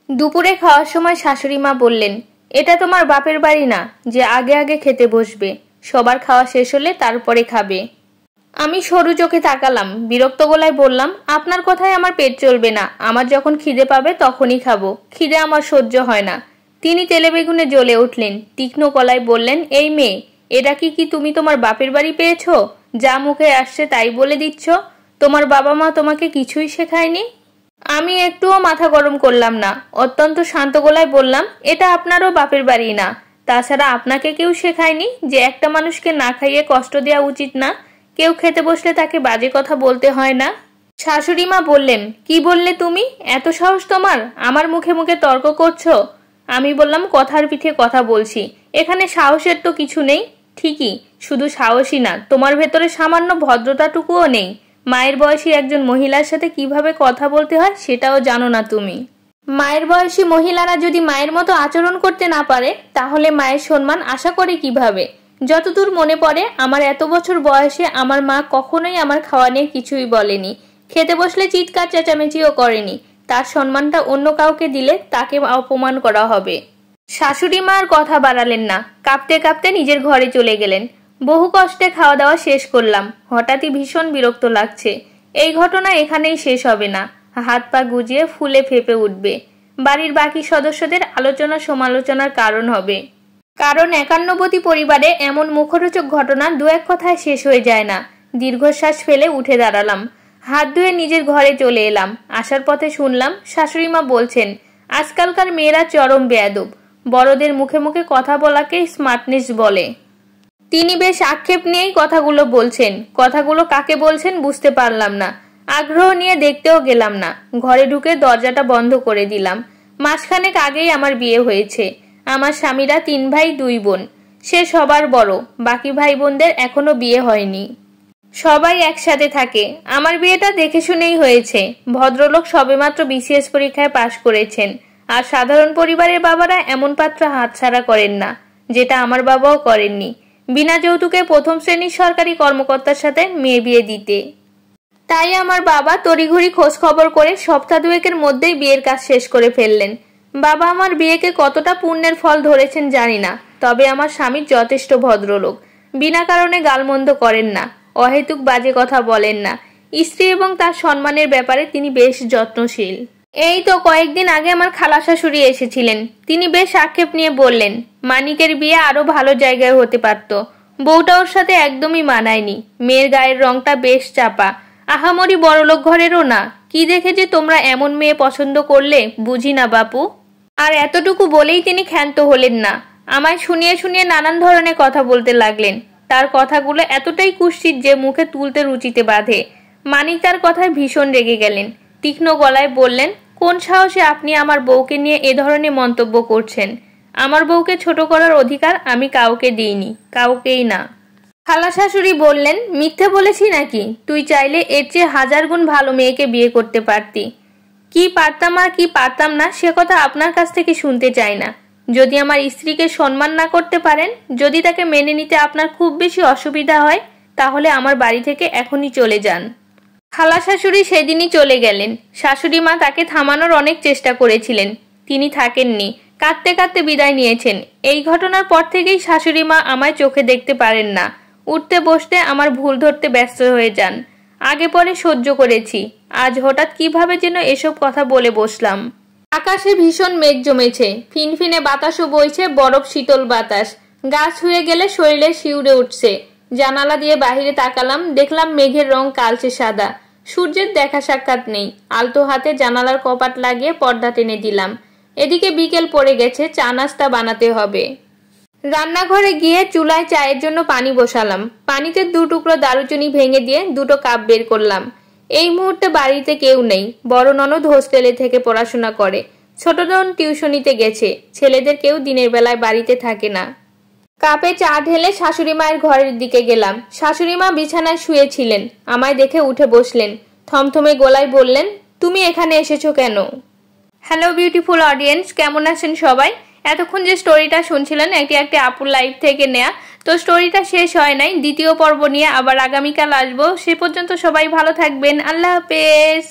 দুপুরে খাওয়ার সময় শাশুড়ি মা বললেন, এটা তোমার বাপের বাড়ি না যে আগে আগে খেতে বসবে, সবার খাওয়া শেষ হলে তারপরে খাবে। আমি সরু চোখে তাকালাম, বিরক্ত গলায় বললাম, আপনার কথায় আমার পেট চলবে না, আমার যখন খিদে পাবে তখনই খাবো, খিদে আমার সহ্য হয় না। তিনি তেলে বেগুনে জ্বলে উঠলেন, তীক্ষ্ণ গলায় বললেন, এই মেয়ে, এটা কি তুমি তোমার বাপের বাড়ি পেয়েছো? যা মুখে আসছে তাই বলে দিচ্ছ? তোমার বাবা মা তোমাকে কিছুই শেখায়নি? আমি একটুও মাথা গরম করলাম না, অত্যন্ত শান্ত গলায় বললাম, এটা আপনারও বাপের বাড়ি না। তাছাড়া আপনাকে কেউ শেখায়নি যে একটা মানুষকে না খাইয়ে কষ্ট দেওয়া উচিত না, কেউ খেতে বসলে তাকে বাজে কথা বলতে হয় না। শাশুড়ি মা বললেন, কি বললে তুমি? এত সাহস তোমার, আমার মুখে মুখে তর্ক করছো? আমি বললাম, কথার পিঠে কথা বলছি, এখানে সাহসের তো কিছু নেই। ঠিকই, শুধু সাহসই না, তোমার ভেতরে সামান্য ভদ্রতাটুকুও নেই। মায়ের বয়সী একজন মহিলার সাথে কিভাবে কথা বলতে হয় সেটাও জানো না তুমি। মায়ের বয়সী মহিলারা যদি মায়ের মতো আচরণ করতে না পারে তাহলে মায়ের সম্মান আশা করে কিভাবে? যতদূর মনে পড়ে, আমার এত বছর বয়সে আমার মা কখনোই আমার খাওয়া নিয়ে কিছুই বলেনি, খেতে বসলে চিৎকার চেঁচামেচিও করেনি। তার সম্মানটা অন্য কাউকে দিলে তাকে অপমান করা হবে। শাশুড়ি মা আর কথা বাড়ালেন না, কাঁপতে কাঁপতে নিজের ঘরে চলে গেলেন। বহু কষ্টে খাওয়া দাওয়া শেষ করলাম, হঠাৎই ভীষণ বিরক্ত লাগছে। এই ঘটনা এখানেই শেষ হবে না, হাত পা গুজিয়ে ফুলে ফেপে উঠবে। বাড়ির বাকি সদস্যদের আলোচনা সমালোচনার কারণ হবে। কারণ একান্নবতী পরিবারে এমন মুখরোচক ঘটনা দু এক কথায় শেষ হয়ে যায় না। দীর্ঘশ্বাস ফেলে উঠে দাঁড়ালাম, হাত ধুয়ে নিজের ঘরে চলে এলাম। আসার পথে শুনলাম শাশুড়ি মা বলছেন, আজকালকার মেয়েরা চরম বেয়াদব, বড়দের মুখে মুখে কথা বলাকে স্মার্টনেস বলে। তিনি বেশ আক্ষেপ নিয়েই কথাগুলো বলছেন। কথাগুলো কাকে বলছেন বুঝতে পারলাম না, আগ্রহ নিয়ে দেখতেও গেলাম না। ঘরে ঢুকে দরজাটা বন্ধ করে দিলাম। মাসখানেক আগেই আমার বিয়ে হয়েছে। আমার স্বামীরা 3 ভাই 2 বোন, সে সবার বড়। বাকি ভাই বোনদের এখনো বিয়ে হয়নি, সবাই একসাথে থাকে। আমার বিয়েটা দেখে শুনেই হয়েছে। ভদ্রলোক সবেমাত্র বিসিএস পরীক্ষায় পাশ করেছেন, আর সাধারণ পরিবারের বাবারা এমন পাত্র হাতছাড়া করেন না, যেটা আমার বাবাও করেননি, বিনা যৌতুকে প্রথম শ্রেণীর সরকারি কর্মকর্তার সাথে মেয়ে বিয়ে দিতে। তাই আমার বাবা তড়িঘড়ি খোঁজ খবর করে সপ্তাহ 2 মধ্যেই বিয়ের কাজ শেষ করে ফেললেন। বাবা আমার বিয়েকে কতটা পুণ্যের ফল ধরেছেন জানি না, তবে আমার স্বামী যথেষ্ট ভদ্রলোক, বিনা কারণে গালমন্দ করেন না, অহেতুক বাজে কথা বলেন না। স্ত্রী এবং তার সম্মানের ব্যাপারে তিনি বেশ যত্নশীল। এই তো কয়েকদিন আগে আমার খালা শাশুড়ি এসেছিলেন। তিনি বেশ আক্ষেপ নিয়ে বললেন, মানিকের বিয়ে আরো ভালো জায়গায় হতে পারত, বউটা ওর সাথে একদমই মানায়নি, মেয়ের গায়ের রংটা বেশ চাপা, আহামরি বড়লোক ঘরেরও না। কি দেখে যে তোমরা এমন মেয়ে পছন্দ করলে বুঝি না বাপু। আর এতটুকু বলেই তিনি ক্ষান্ত হলেন না, আমায় শুনিয়ে শুনিয়ে নানান ধরনের কথা বলতে লাগলেন। তার কথাগুলো এতটাই কুৎসিত যে মুখে তুলতে রুচিতে বাধে। মানিক তার কথায় ভীষণ রেগে গেলেন, তীক্ষ্ণ গলায় বললেন, কোন সাহসে আপনি আমার বউকে নিয়ে এ ধরনের মন্তব্য করছেন? আমার বউকে ছোট করার অধিকার আমি কাউকে দিইনি, কাউকেই না। খালা শাশুড়ি বললেন, মিথ্যে বলেছি নাকি? তুই চাইলে এর চেয়ে 1000 গুণ ভালো মেয়েকে বিয়ে করতে পারতি। কি পারতাম আর কি পারতাম না সে কথা আপনার কাছ থেকে শুনতে চাই না। যদি আমার স্ত্রীকে সম্মান না করতে পারেন, যদি তাকে মেনে নিতে আপনার খুব বেশি অসুবিধা হয়, তাহলে আমার বাড়ি থেকে এখনই চলে যান। খালা শাশুড়ি সেদিনই চলে গেলেন। শাশুড়ি মা তাকে থামানোর অনেক চেষ্টা করেছিলেন, তিনি থাকেননি, কাঁদতে কাঁদতে বিদায় নিয়েছেন। এই ঘটনার পর থেকেই শাশুড়ি মা আমায় চোখে দেখতে পারেন না, উঠতে বসতে আমার ভুল ধরতে ব্যস্ত হয়ে যান। আগে পরে সহ্য করেছি, আজ হঠাৎ কিভাবে যেন এসব কথা বলে বসলাম। আকাশে ভীষণ মেঘ জমেছে, ফিনফিনে বাতাসও বইছে, বরফ শীতল বাতাস, গা ছুঁয়ে গেলে শরীরে শিউরে উঠছে। জানালা দিয়ে বাহিরে তাকালাম, দেখলাম মেঘের রং কালচে সাদা, সূর্যের দেখা সাক্ষাৎ নেই। আলতো হাতে জানালার কপাট লাগিয়ে পর্দা টেনে দিলাম। এদিকে বিকেল পড়ে গেছে, চা নাস্তা বানাতে হবে। রান্নাঘরে গিয়ে চুলায় চায়ের জন্য পানি বসালাম। পানিতে 2 টুকরো দারুচিনি ভেঙে দিয়ে 2টো কাপ বের করলাম। এই মুহূর্তে বাড়িতে কেউ নেই। বড় ননদ হোস্টেলে থেকে পড়াশোনা করে, ছোট বোন টিউশনিতে গেছে। ছেলেদের কেউ দিনের বেলায় বাড়িতে থাকে না। কাপে চা ঢেলে শাশুড়ি মায়ের ঘরের দিকে গেলাম। শাশুড়ি মা বিছানায় শুয়েছিলেন, আমায় দেখে উঠে বসলেন। থমথমে গলায় বললেন, তুমি এখানে এসেছো কেন? হ্যালো বিউটিফুল অডিয়েন্স, কেমন আছেন সবাই? এতক্ষণ যে স্টোরিটা শুনছিলেন একটি আপুর লাইভ থেকে নেয়া। তো স্টোরিটা শেষ হয় নাই, দ্বিতীয় পর্ব নিয়ে আবার আগামীকাল আসবো। সে পর্যন্ত সবাই ভালো থাকবেন। আল্লাহ হাফেজ।